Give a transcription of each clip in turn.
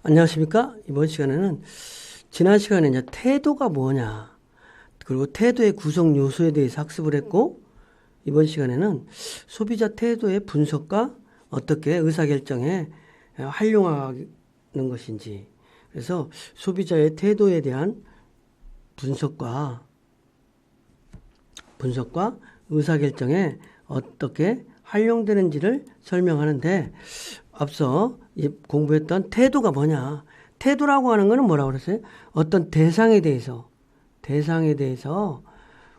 안녕하십니까? 이번 시간에는 지난 시간에 이제 태도가 뭐냐, 그리고 태도의 구성 요소에 대해서 학습을 했고, 이번 시간에는 소비자 태도의 분석과 어떻게 의사결정에 활용하는 것인지, 그래서 소비자의 태도에 대한 분석과 의사결정에 어떻게 활용되는지를 설명하는데, 앞서 공부했던 태도가 뭐냐. 태도라고 하는 것은 뭐라고 그랬어요? 어떤 대상에 대해서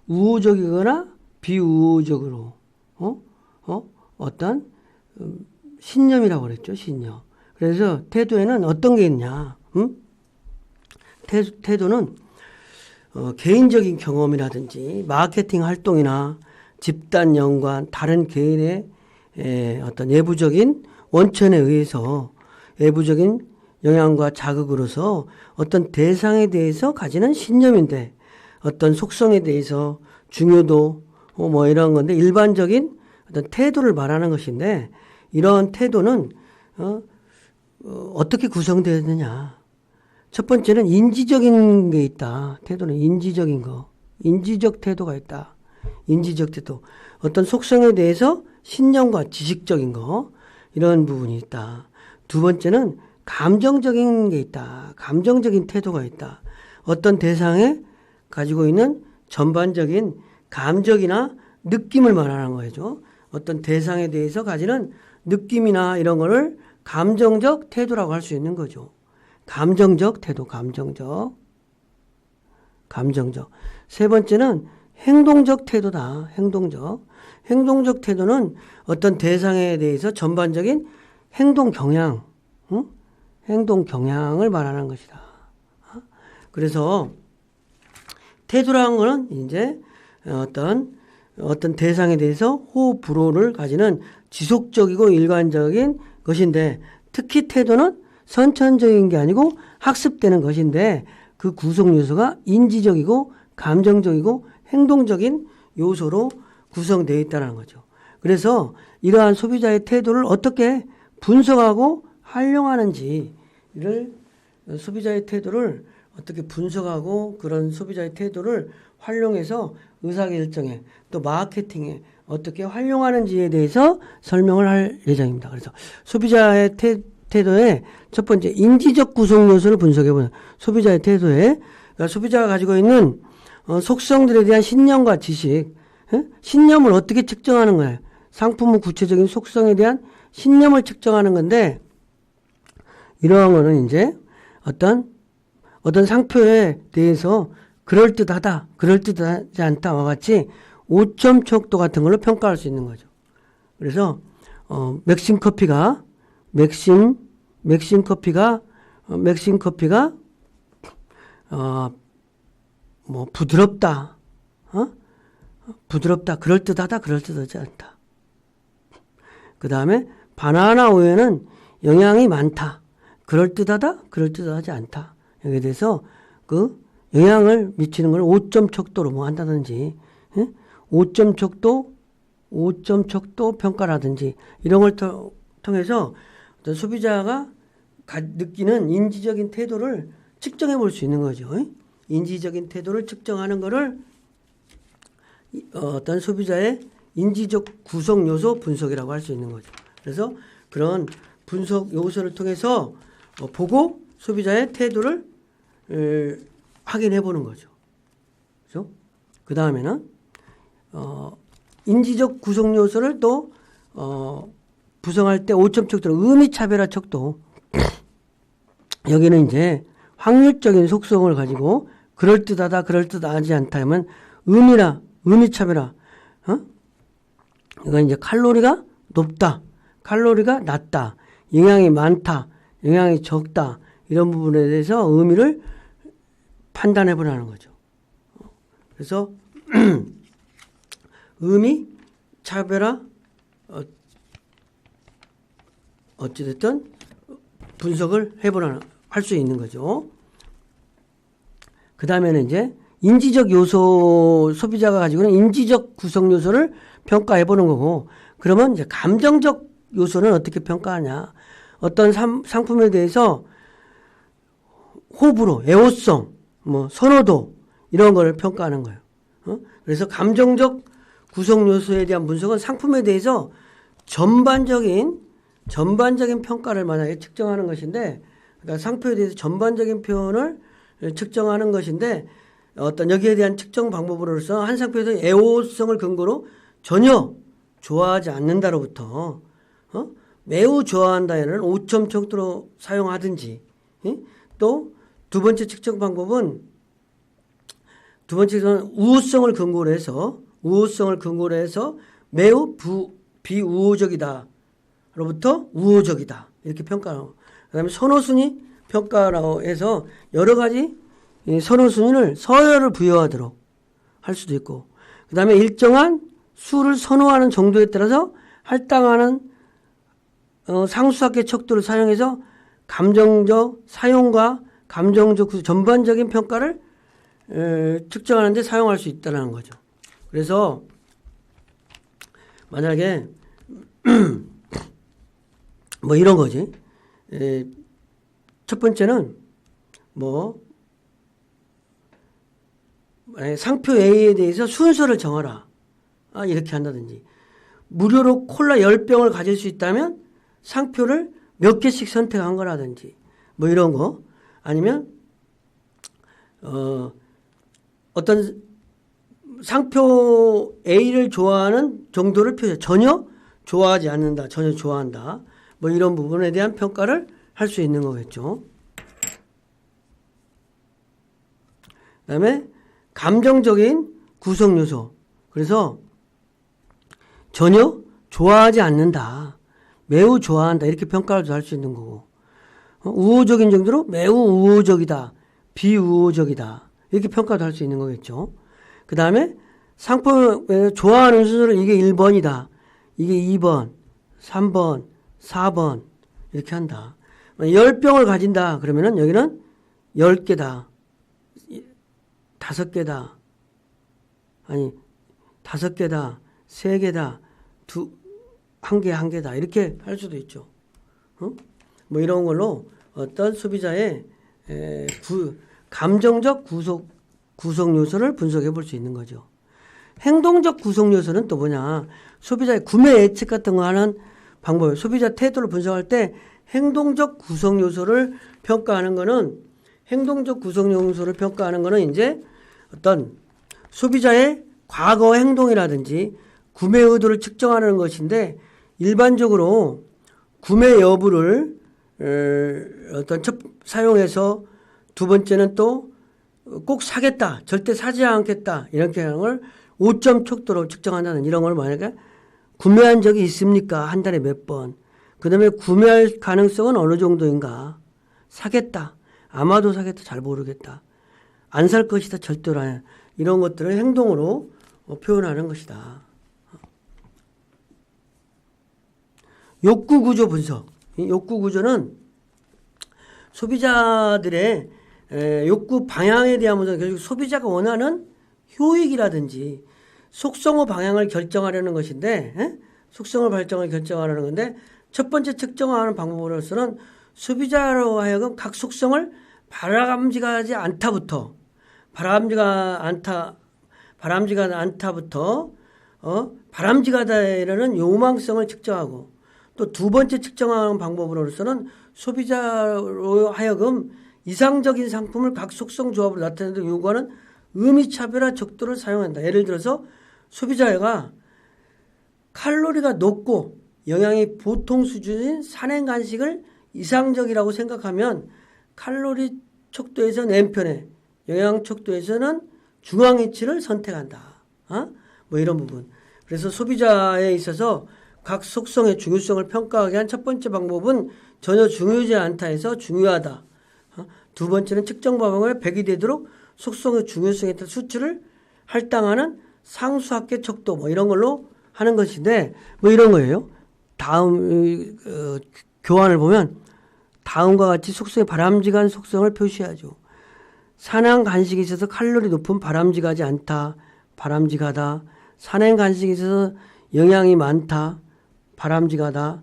우호적이거나 비우호적으로, 어떤 신념이라고 그랬죠. 신념. 그래서 태도에는 어떤 게 있냐. 태도는 개인적인 경험이라든지 마케팅 활동이나 집단 연관, 다른 개인의 어떤 내부적인 원천에 의해서 외부적인 영향과 자극으로서 어떤 대상에 대해서 가지는 신념인데, 어떤 속성에 대해서 중요도 이런 건데, 일반적인 어떤 태도를 말하는 것인데, 이런 태도는 어떻게 구성되느냐. 첫 번째는 인지적인 게 있다. 태도는 인지적인 거. 인지적 태도가 있다. 인지적 태도. 어떤 속성에 대해서 신념과 지식적인 거. 이런 부분이 있다. 두 번째는 감정적인 게 있다. 감정적인 태도가 있다. 어떤 대상에 가지고 있는 전반적인 감정이나 느낌을 말하는 거죠. 어떤 대상에 대해서 가지는 느낌이나 이런 거를 감정적 태도라고 할 수 있는 거죠. 감정적 태도, 감정적. 세 번째는 행동적 태도다. 행동적 태도는 어떤 대상에 대해서 전반적인 행동 경향을 말하는 것이다. 그래서 태도라는 것은 이제 어떤 대상에 대해서 호흡 불호를 가지는 지속적이고 일관적인 것인데, 특히 태도는 선천적인 게 아니고 학습되는 것인데, 그 구성 요소가 인지적이고 감정적이고 행동적인 요소로 구성되어 있다는 거죠. 그래서 이러한 소비자의 태도를 어떻게 분석하고 활용하는지를, 소비자의 태도를 어떻게 분석하고 그런 소비자의 태도를 활용해서 의사결정에 또 마케팅에 어떻게 활용하는지에 대해서 설명을 할 예정입니다. 그래서 소비자의 태도의 첫 번째 인지적 구성 요소를 분석해보는 소비자의 태도에, 그러니까 소비자가 가지고 있는 속성들에 대한 신념과 지식, 신념을 어떻게 측정하는 거예요? 상품의 구체적인 속성에 대한 신념을 측정하는 건데, 이러한 거는 이제 어떤 상표에 대해서 그럴듯하다, 그럴듯하지 않다와 같이 5점 척도 같은 걸로 평가할 수 있는 거죠. 그래서 맥심 커피가 부드럽다, 그럴듯하다, 그럴듯하지 않다. 그 다음에 바나나 우유에는 영양이 많다, 그럴듯하다, 그럴듯하지 않다. 여기에 대해서 그 영향을 미치는 걸 5점 척도로 한다든지, 5점 척도 평가라든지, 이런 걸 통해서 어떤 소비자가 느끼는 인지적인 태도를 측정해 볼 수 있는 거죠. 인지적인 태도를 측정하는 거를 어떤 소비자의 인지적 구성 요소 분석이라고 할 수 있는 거죠. 그래서 그런 분석 요소를 통해서 보고 소비자의 태도를 확인해 보는 거죠. 그렇죠? 그 다음에는 인지적 구성 요소를 또 구성할 때 5점 척도로 의미 차별화 척도. 여기는 이제 확률적인 속성을 가지고 그럴듯하다, 그럴듯하지 않다 하면 의미 차별화. 이건 이제 칼로리가 높다, 칼로리가 낮다, 영양이 많다, 영양이 적다, 이런 부분에 대해서 의미를 판단해 보라는 거죠. 그래서 의미 차별화 어찌됐든 분석을 할 수 있는 거죠. 그 다음에는 이제 인지적 요소, 소비자가 가지고 있는 인지적 구성 요소를 평가해 보는 거고, 그러면 이제 감정적 요소는 어떻게 평가하냐. 어떤 상품에 대해서 호불호, 애호성, 뭐 선호도 이런 걸 평가하는 거예요. 그래서 감정적 구성 요소에 대한 분석은 상품에 대해서 전반적인 평가를 만약에 측정하는 것인데, 그러니까 상표에 대해서 전반적인 표현을 측정하는 것인데, 어떤 여기에 대한 측정 방법으로서 한 상표에서 애호성을 근거로 전혀 좋아하지 않는다로부터 매우 좋아한다에는 5점 정도로 사용하든지, 또 두 번째 측정 방법은 우호성을 근거로 해서 매우 비우호적이다 로부터 우호적이다 이렇게 평가하고, 그다음에 선호순위 평가라고 해서 여러 가지 선호순위를 서열을 부여하도록 할 수도 있고, 그다음에 일정한 수를 선호하는 정도에 따라서 할당하는 상수학계 척도를 사용해서 감정적 사용과 감정적 전반적인 평가를 측정하는 데 사용할 수 있다는 거죠. 그래서 만약에 뭐 이런 거지. 첫 번째는 뭐 상표 A에 대해서 순서를 정하라. 이렇게 한다든지, 무료로 콜라 10병을 가질 수 있다면 상표를 몇 개씩 선택한 거라든지, 뭐 이런 거. 아니면 어떤 상표 A를 좋아하는 정도를 표시해. 전혀 좋아하지 않는다, 전혀 좋아한다, 뭐 이런 부분에 대한 평가를 할 수 있는 거겠죠. 그 다음에 감정적인 구성 요소. 그래서 전혀 좋아하지 않는다, 매우 좋아한다 이렇게 평가를 할 수 있는 거고, 우호적인 정도로 매우 우호적이다, 비우호적이다 이렇게 평가도 할 수 있는 거겠죠. 그 다음에 상품을 좋아하는 순서를 이게 1번이다, 이게 2번, 3번, 4번 이렇게 한다. 10병을 가진다 그러면은 여기는 10개다, 5개다, 아니 5개다, 3개다, 1개다 이렇게 할 수도 있죠. 뭐 이런 걸로 어떤 소비자의 감정적 구성 요소를 분석해 볼 수 있는 거죠. 행동적 구성 요소는 또 뭐냐? 소비자의 구매 예측 같은 거 하는 방법, 소비자 태도를 분석할 때 행동적 구성 요소를 평가하는 거는 이제 어떤 소비자의 과거 행동이라든지 구매 의도를 측정하는 것인데, 일반적으로 구매 여부를 사용해서, 두 번째는 또 꼭 사겠다, 절대 사지 않겠다 이렇게 하는 걸 5점 척도로 측정한다는, 이런 걸 만약에 구매한 적이 있습니까? 한 달에 몇 번? 그 다음에 구매할 가능성은 어느 정도인가? 사겠다, 아마도 사겠다, 잘 모르겠다, 안 살 것이다, 절대로 안 해. 이런 것들을 행동으로 표현하는 것이다. 욕구 구조 분석. 이 욕구 구조는 소비자들의 욕구 방향에 대한 분석, 결국 소비자가 원하는 효익이라든지 속성어 방향을 결정하려는 것인데, 결정하려는 건데, 첫 번째 측정하는 방법으로서는 소비자로 하여금 각 속성을 바람직하지 않다부터, 바람직하다에 이르는 요망성을 측정하고, 또 두 번째 측정하는 방법으로서는 소비자로 하여금 이상적인 상품을 각 속성 조합으로 나타내는 데 요구하는 의미차별화 척도를 사용한다. 예를 들어서 소비자가 칼로리가 높고 영양이 보통 수준인 산행 간식을 이상적이라고 생각하면 칼로리 척도에서는 N편에, 영양 척도에서는 중앙위치를 선택한다. 뭐 이런 부분. 그래서 소비자에 있어서 각 속성의 중요성을 평가하기 위한 첫 번째 방법은 전혀 중요하지 않다 해서 중요하다. 두 번째는 측정 방법에 백이 되도록 속성의 중요성에 따른 수치를 할당하는 상수합계 척도, 뭐 이런 걸로 하는 것인데, 뭐 이런 거예요. 다음 교환을 보면 다음과 같이 속성의 바람직한 속성을 표시하죠. 산행 간식에 있어서 칼로리 높은 바람직하지 않다, 바람직하다. 산행 간식에 있어서 영양이 많다, 바람직하다,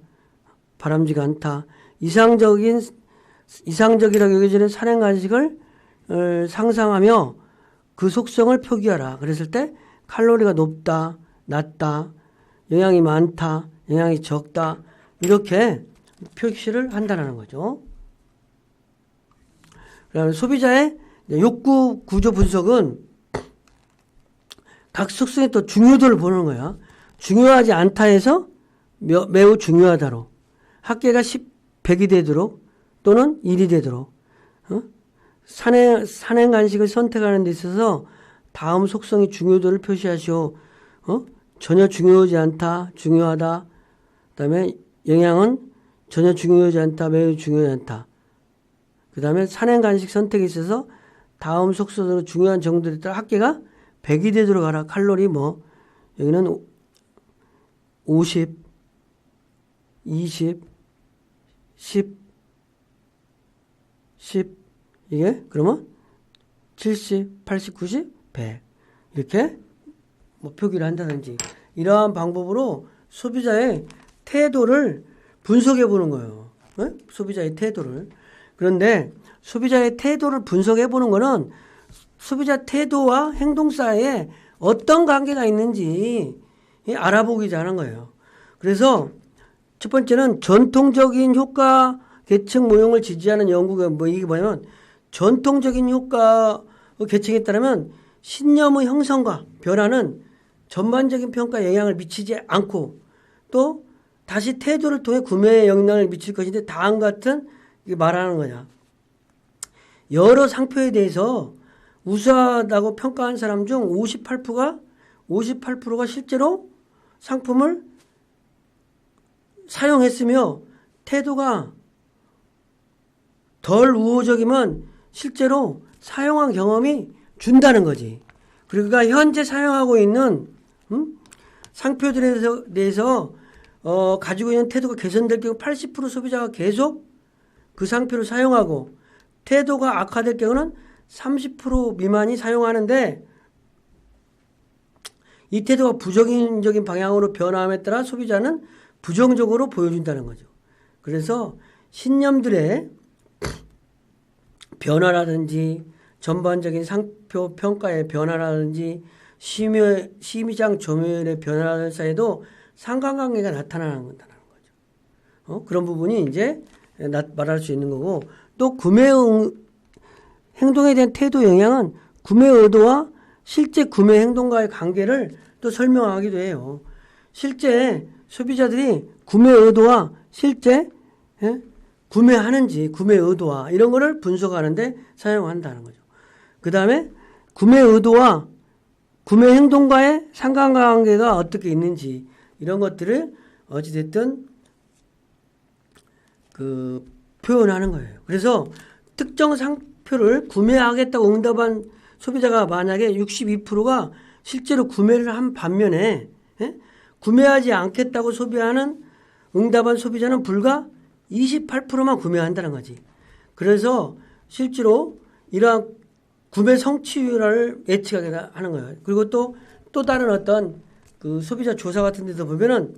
바람직 않다. 이상적인 이상적이라고 여겨지는 산행 간식을 상상하며 그 속성을 표기하라. 그랬을 때 칼로리가 높다, 낮다, 영양이 많다, 영양이 적다 이렇게 표시를 한다는 거죠. 그다음에 소비자의 욕구 구조 분석은 각 속성의 또 중요도를 보는 거야. 중요하지 않다 해서 매우 중요하다로 합계가 100이 되도록 또는 1이 되도록 산행 간식을 선택하는 데 있어서 다음 속성의 중요도를 표시하시오. 전혀 중요하지 않다, 중요하다. 그다음에 영양은 전혀 중요하지 않다, 매우 중요하지 않다. 그다음에 산행 간식 선택에 있어서 다음 속성으로 중요한 정도에 따라 합계가 100이 되도록 하라. 칼로리 뭐 여기는 50, 20, 10, 10 이게 그러면 70, 80, 90, 100 이렇게 뭐 표기를 한다든지 이러한 방법으로 소비자의 태도를 분석해 보는 거예요. 네? 소비자의 태도를. 그런데 소비자의 태도를 분석해 보는 거는 소비자 태도와 행동 사이에 어떤 관계가 있는지 알아보기 하는 거예요. 그래서 첫 번째는 전통적인 효과 계층 모형을 지지하는 연구가 이게 뭐냐면 전통적인 효과 계층에 따르면 신념의 형성과 변화는 전반적인 평가에 영향을 미치지 않고 또 다시 태도를 통해 구매에 영향을 미칠 것인데 다음 같은 말하는 거냐. 여러 상표에 대해서 우수하다고 평가한 사람 중 58%가 실제로 상품을 사용했으며 태도가 덜 우호적이면 실제로 사용한 경험이 준다는 거지. 그러니까 현재 사용하고 있는 상표들에 대해서 가지고 있는 태도가 개선될 경우 80% 소비자가 계속 그 상표를 사용하고 태도가 악화될 경우는 30% 미만이 사용하는데 이 태도가 부정적인 방향으로 변화함에 따라 소비자는 부정적으로 보여준다는 거죠. 그래서 신념들의 변화라든지 전반적인 상표 평가의 변화라든지 심의장 조멸의 변화 사이에도 상관관계가 나타나는 거죠. 그런 부분이 이제 말할 수 있는 거고 또 구매 행동에 대한 태도 영향은 구매 의도와 실제 구매 행동과의 관계를 또 설명하기도 해요. 실제 소비자들이 구매 의도와 실제 구매하는지 구매 의도와 이런 거를 분석하는데 사용한다는 거죠. 그 다음에 구매 의도와 구매 행동과의 상관관계가 어떻게 있는지 이런 것들을 어찌됐든 표현하는 거예요. 그래서 특정 상표를 구매하겠다고 응답한 소비자가 만약에 62%가 실제로 구매를 한 반면에 구매하지 않겠다고 응답한 소비자는 불과 28%만 구매한다는 거지. 그래서 실제로 이러한 구매 성취율을 예측하게 하는 거예요. 그리고 또 다른 어떤 소비자 조사 같은 데서 보면은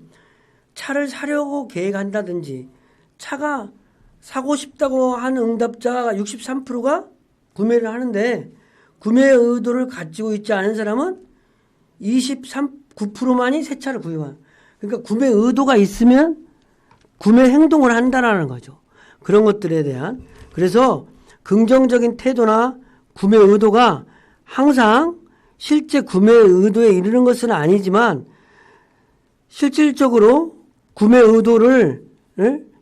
차를 사려고 계획한다든지 차가 사고 싶다고 하는 응답자가 63%가 구매를 하는데 구매 의도를 가지고 있지 않은 사람은 9%만이 새 차를 구입한. 그러니까 구매 의도가 있으면 구매 행동을 한다라는 거죠. 그런 것들에 대한. 그래서 긍정적인 태도나 구매 의도가 항상 실제 구매 의도에 이르는 것은 아니지만 실질적으로 구매 의도를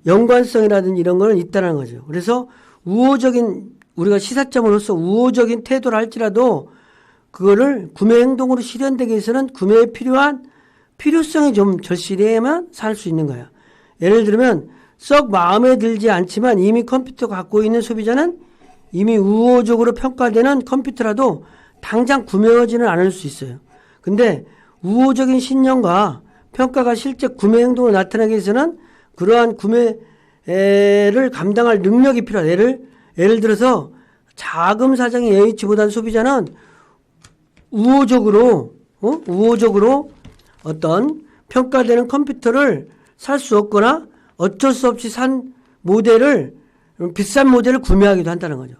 연관성이라든지 이런 거는 있다는 거죠. 그래서 우리가 시사점으로서 우호적인 태도를 할지라도 그거를 구매 행동으로 실현되기 위해서는 구매에 필요한 필요성이 좀 절실해야만 살 수 있는 거야. 예를 들면 썩 마음에 들지 않지만 이미 컴퓨터 갖고 있는 소비자는 이미 우호적으로 평가되는 컴퓨터라도 당장 구매하지는 않을 수 있어요. 근데 우호적인 신념과 평가가 실제 구매 행동을 나타내기 위해서는 그러한 구매를 감당할 능력이 필요하다. 예를 들어서 자금 사정이 여의치 못한 소비자는 우호적으로 어떤 평가되는 컴퓨터를 살 수 없거나 어쩔 수 없이 산 모델을 그럼 비싼 모델을 구매하기도 한다는 거죠.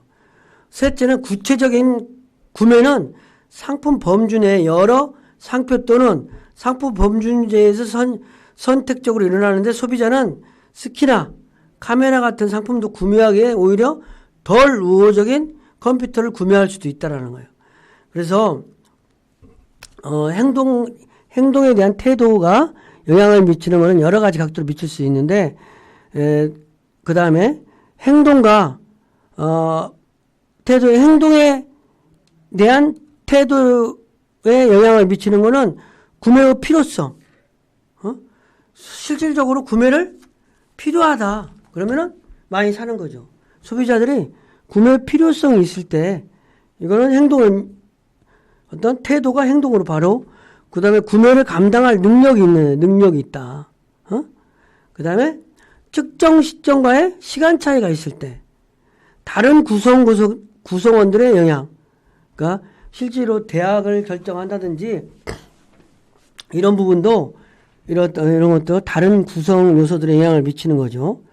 셋째는 구체적인 구매는 상품 범주 내 여러 상표 또는 상품 범주제에서 선택적으로 일어나는데 소비자는 스키나 카메라 같은 상품도 구매하기에 오히려 덜 우호적인 컴퓨터를 구매할 수도 있다는 거예요. 그래서 행동에 대한 태도가 영향을 미치는 것은 여러 가지 각도로 미칠 수 있는데 그 다음에 행동과 행동에 대한 태도에 영향을 미치는 것은 구매의 필요성. 실질적으로 구매를 필요하다. 그러면은 많이 사는 거죠. 소비자들이 구매 필요성이 있을 때 이거는 어떤 태도가 행동으로 바로 그 다음에 구매를 감당할 능력이 있다. 그 다음에 특정 시점과의 시간 차이가 있을 때 다른 구성원들의 영향, 그러니까 실제로 대학을 결정한다든지 이런 부분도 이런 것도 다른 구성 요소들의 영향을 미치는 거죠.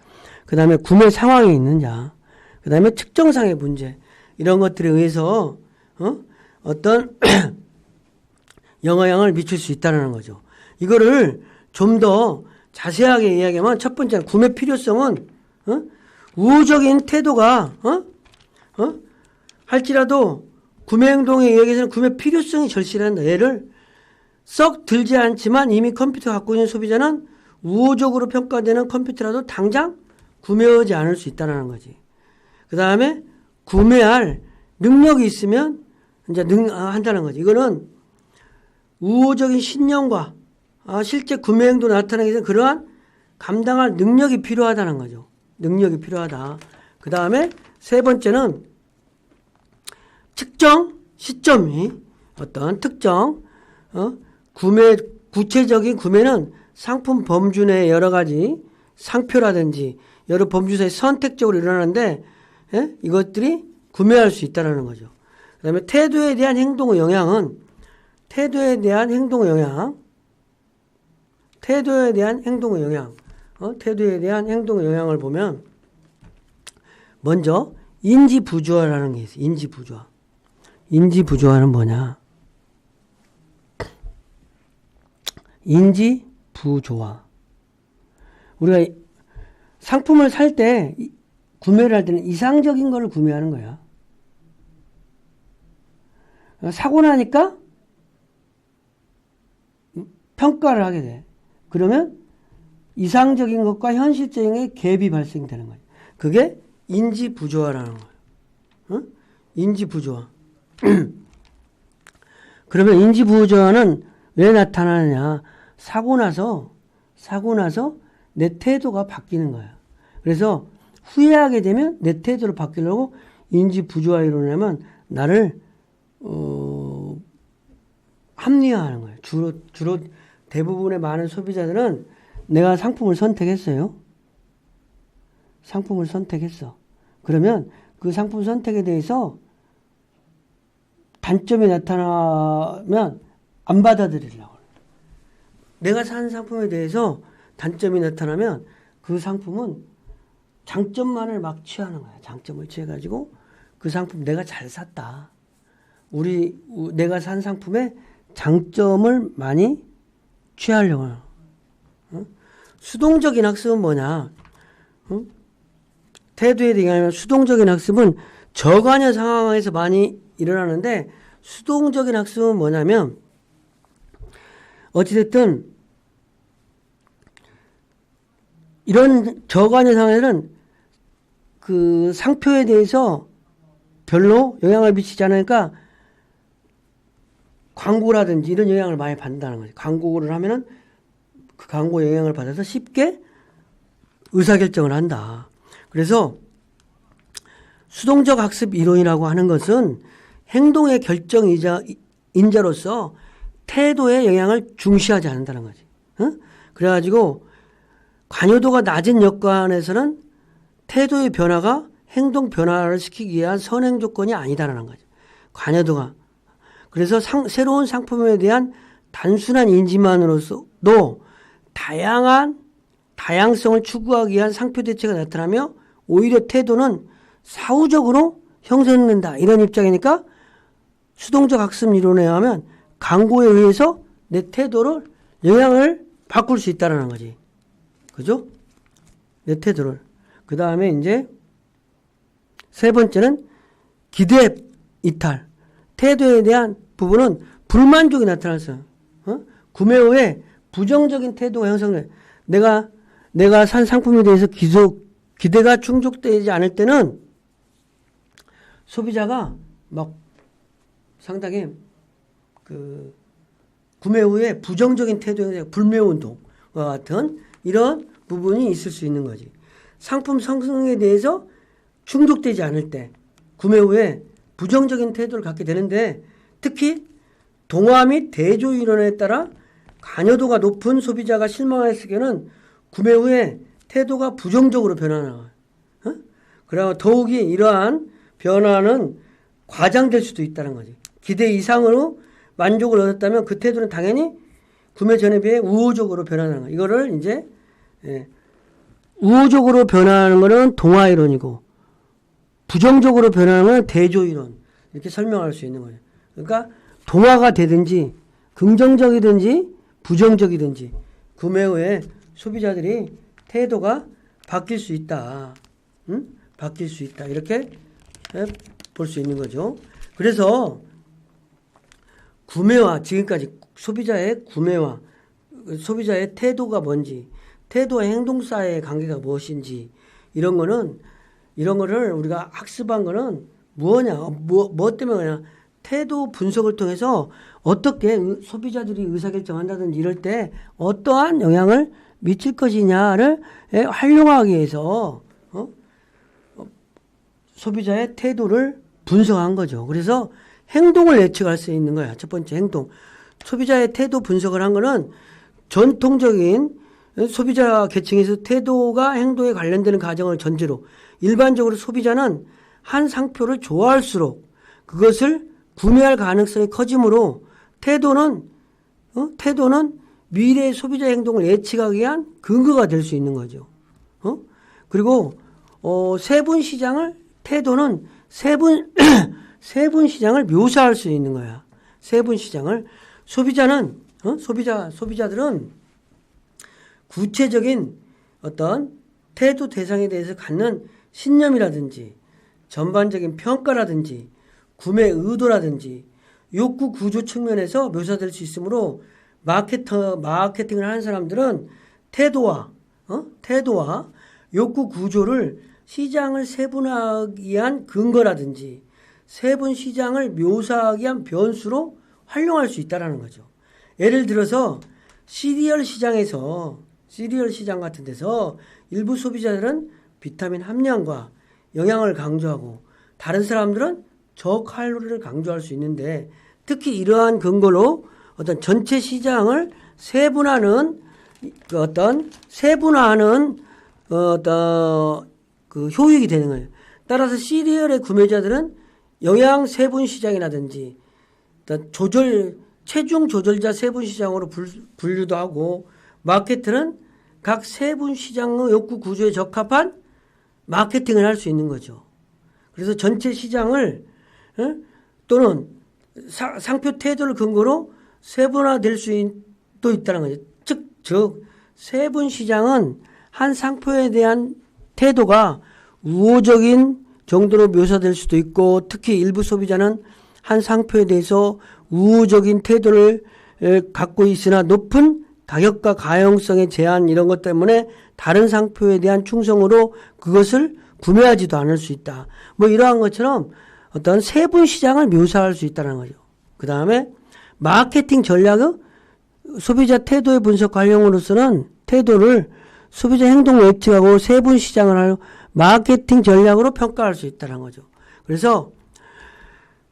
그 다음에 구매 상황이 있느냐, 그 다음에 특정상의 문제 이런 것들에 의해서 어떤 영향을 미칠 수 있다는 거죠. 이거를 좀 더 자세하게 이야기하면 첫 번째는 구매 필요성은 우호적인 태도가 할지라도 구매 행동에 의해서는 구매 필요성이 절실한다. 예를 썩 들지 않지만 이미 컴퓨터 갖고 있는 소비자는 우호적으로 평가되는 컴퓨터라도 당장 구매하지 않을 수 있다는 거지. 그 다음에 구매할 능력이 있으면 이제 한다는 거지. 이거는 우호적인 신념과 실제 구매 행동이 나타나기 위해서 그러한 감당할 능력이 필요하다는 거죠. 능력이 필요하다. 그 다음에 세 번째는 특정 시점이 어떤 특정 구체적인 구매는 상품 범주 내 여러 가지 상표라든지 여러 범주에서 선택적으로 일어나는데 이것들이 구매할 수 있다는 거죠. 그 다음에 태도에 대한 행동의 영향은 태도에 대한 행동의 영향을 보면 먼저 인지부조화라는 게 있어요. 인지부조화는 뭐냐? 인지부조화. 우리가 상품을 살 때 구매를 할 때는 이상적인 걸 구매하는 거야. 사고 나니까 평가를 하게 돼. 그러면 이상적인 것과 현실적인 갭이 발생되는 거예요. 그게 인지부조화라는 거예요. 인지부조화. 그러면 인지부조화는 왜 나타나느냐? 사고 나서 내 태도가 바뀌는 거야. 그래서 후회하게 되면 내 태도를 바뀌려고 인지부조화 이론을 나를 합리화하는 거예요. 주로 대부분의 많은 소비자들은 내가 상품을 선택했어요. 상품을 선택했어. 그러면 그 상품 선택에 대해서 단점이 나타나면 안 받아들이려고. 내가 산 상품에 대해서 단점이 나타나면 그 상품은 장점만을 막 취하는 거야. 장점을 취해가지고 그 상품 내가 잘 샀다. 내가 산 상품의 장점을 많이 취하려고 해요. 수동적인 학습은 뭐냐? 태도에 대한 수동적인 학습은 저관여 상황에서 많이 일어나는데 수동적인 학습은 뭐냐면 어찌됐든 이런 저관여 상황에는 그 상표에 대해서 별로 영향을 미치지 않으니까 광고라든지 이런 영향을 많이 받는다는 거죠. 광고를 하면은 그 광고 영향을 받아서 쉽게 의사결정을 한다. 그래서 수동적 학습 이론이라고 하는 것은 행동의 결정인자로서 태도의 영향을 중시하지 않는다는 거지. 그래가지고 관여도가 낮은 여건에서는 태도의 변화가 행동 변화를 시키기 위한 선행 조건이 아니다라는 거죠. 관여도가. 그래서 새로운 상품에 대한 단순한 인지만으로서도 다양성을 추구하기 위한 상표 대체가 나타나며 오히려 태도는 사후적으로 형성된다. 이런 입장이니까 수동적 학습 이론에 의하면 강고에 의해서 내 태도를 영향을 바꿀 수 있다는 거지. 그죠? 내 태도를. 그 다음에 이제 세 번째는 기대 이탈. 태도에 대한 부분은 불만족이 나타났어요. 구매 후에 부정적인 태도가 형성돼. 내가 산 상품에 대해서 기대가 충족되지 않을 때는 소비자가 막 상당히 그 구매 후에 부정적인 태도에 불매운동과 같은 이런 부분이 있을 수 있는 거지. 상품 성능에 대해서 충족되지 않을 때 구매 후에 부정적인 태도를 갖게 되는데 특히 동화 및 대조 이론에 따라 관여도가 높은 소비자가 실망했을 경우는 구매 후에 태도가 부정적으로 변하는 거예요. 그러나 더욱이 이러한 변화는 과장될 수도 있다는 거지. 기대 이상으로 만족을 얻었다면 그 태도는 당연히 구매 전에 비해 우호적으로 변하는 거예요. 이거를 이제 우호적으로 변하는 거는 동화 이론이고 부정적으로 변하는 건 대조 이론. 이렇게 설명할 수 있는 거예요. 그러니까 동화가 되든지 긍정적이든지 부정적이든지 구매 후에 소비자들이 태도가 바뀔 수 있다. 바뀔 수 있다. 이렇게 볼 수 있는 거죠. 그래서 구매와 지금까지 소비자의 구매와 소비자의 태도가 뭔지, 태도와 행동 사이의 관계가 무엇인지 이런 거를 우리가 학습한 거는 뭐냐, 뭐 때문에 그냥 태도 분석을 통해서 어떻게 소비자들이 의사결정한다든지 이럴 때 어떠한 영향을 미칠 것이냐를 활용하기 위해서 소비자의 태도를 분석한 거죠. 그래서 행동을 예측할 수 있는 거야. 첫 번째 행동. 소비자의 태도 분석을 한 거는 전통적인 소비자 계층에서 태도가 행동에 관련되는 가정을 전제로 일반적으로 소비자는 한 상표를 좋아할수록 그것을 구매할 가능성이 커지므로 태도는 미래의 소비자 행동을 예측하기 위한 근거가 될 수 있는 거죠. 그리고 세분 시장을 태도는 세분 시장을 묘사할 수 있는 거야. 세분 시장을 소비자들은 구체적인 어떤 태도 대상에 대해서 갖는 신념이라든지 전반적인 평가라든지 구매 의도라든지 욕구 구조 측면에서 묘사될 수 있으므로 마케팅을 하는 사람들은 태도와 욕구 구조를 시장을 세분화하기 위한 근거라든지 세분 시장을 묘사하기 위한 변수로 활용할 수 있다는 거죠. 예를 들어서 시리얼 시장 같은 데서 일부 소비자들은 비타민 함량과 영양을 강조하고 다른 사람들은 저칼로리를 강조할 수 있는데 특히 이러한 근거로 어떤 전체 시장을 세분화하는 그 효익이 되는 거예요. 따라서 시리얼의 구매자들은 영양 세분 시장이라든지 체중 조절자 세분 시장으로 분류도 하고 마케터는 각 세분 시장의 욕구 구조에 적합한 마케팅을 할 수 있는 거죠. 그래서 전체 시장을 또는 상표 태도를 근거로 세분화될 수도 있다는 거죠. 즉 세분 시장은 한 상표에 대한 태도가 우호적인 정도로 묘사될 수도 있고 특히 일부 소비자는 한 상표에 대해서 우호적인 태도를 갖고 있으나 높은 가격과 가용성의 제한 이런 것 때문에 다른 상표에 대한 충성으로 그것을 구매하지도 않을 수 있다. 뭐 이러한 것처럼 어떤 세분 시장을 묘사할 수 있다는 거죠. 그 다음에 마케팅 전략의 소비자 태도의 분석 활용으로서는 태도를 소비자 행동 예측하고 세분 시장을 마케팅 전략으로 평가할 수 있다는 거죠. 그래서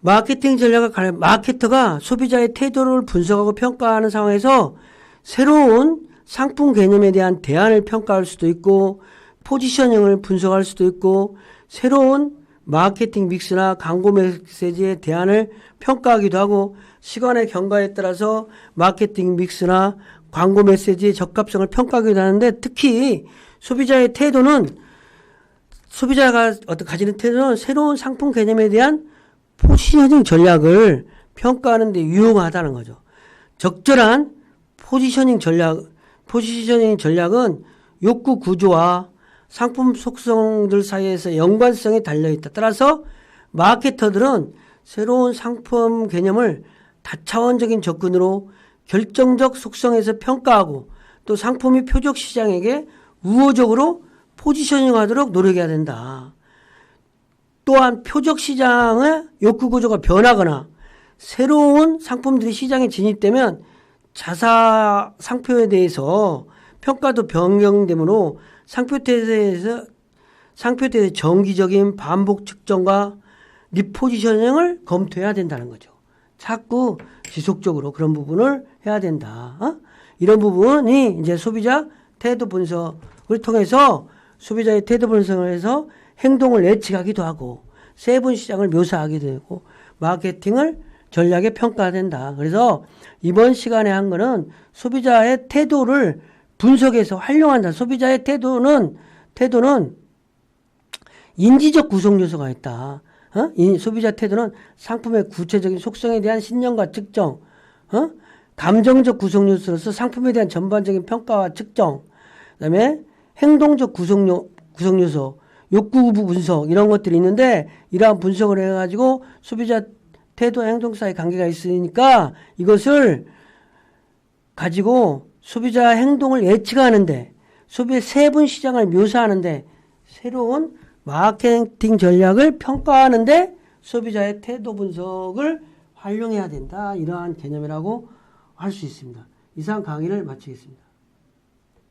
마케팅 전략을 마케터가 소비자의 태도를 분석하고 평가하는 상황에서 새로운 상품 개념에 대한 대안을 평가할 수도 있고 포지셔닝을 분석할 수도 있고 새로운 마케팅 믹스나 광고 메시지의 대안을 평가하기도 하고 시간의 경과에 따라서 마케팅 믹스나 광고 메시지의 적합성을 평가하기도 하는데 특히 소비자의 태도는 소비자가 가지는 태도는 새로운 상품 개념에 대한 포지셔닝 전략을 평가하는 데 유용하다는 거죠. 적절한 포지셔닝 전략은 욕구 구조와 상품 속성들 사이에서 연관성이 달려있다. 따라서 마케터들은 새로운 상품 개념을 다차원적인 접근으로 결정적 속성에서 평가하고 또 상품이 표적 시장에게 우호적으로 포지셔닝하도록 노력해야 된다. 또한 표적 시장의 욕구 구조가 변하거나 새로운 상품들이 시장에 진입되면 자사 상표에 대해서 평가도 변경되므로 상표태에서 정기적인 반복 측정과 리포지셔닝을 검토해야 된다는 거죠. 자꾸 지속적으로 그런 부분을 해야 된다. 이런 부분이 이제 소비자 태도 분석을 통해서 소비자의 태도 분석을 해서 행동을 예측하기도 하고 세분 시장을 묘사하기도 하고 마케팅을 전략에 평가된다. 그래서 이번 시간에 한 거는 소비자의 태도를 분석해서 활용한다. 소비자의 태도는 인지적 구성 요소가 있다. 소비자 태도는 상품의 구체적인 속성에 대한 신념과 측정, 감정적 구성 요소로서 상품에 대한 전반적인 평가와 측정, 그다음에 행동적 구성 요소, 욕구 분석 이런 것들이 있는데 이러한 분석을 해가지고 소비자 태도 행동 사이 관계가 있으니까 이것을 가지고 소비자 행동을 예측하는데 소비의 세분 시장을 묘사하는데 새로운 마케팅 전략을 평가하는데 소비자의 태도 분석을 활용해야 된다. 이러한 개념이라고 할 수 있습니다. 이상 강의를 마치겠습니다.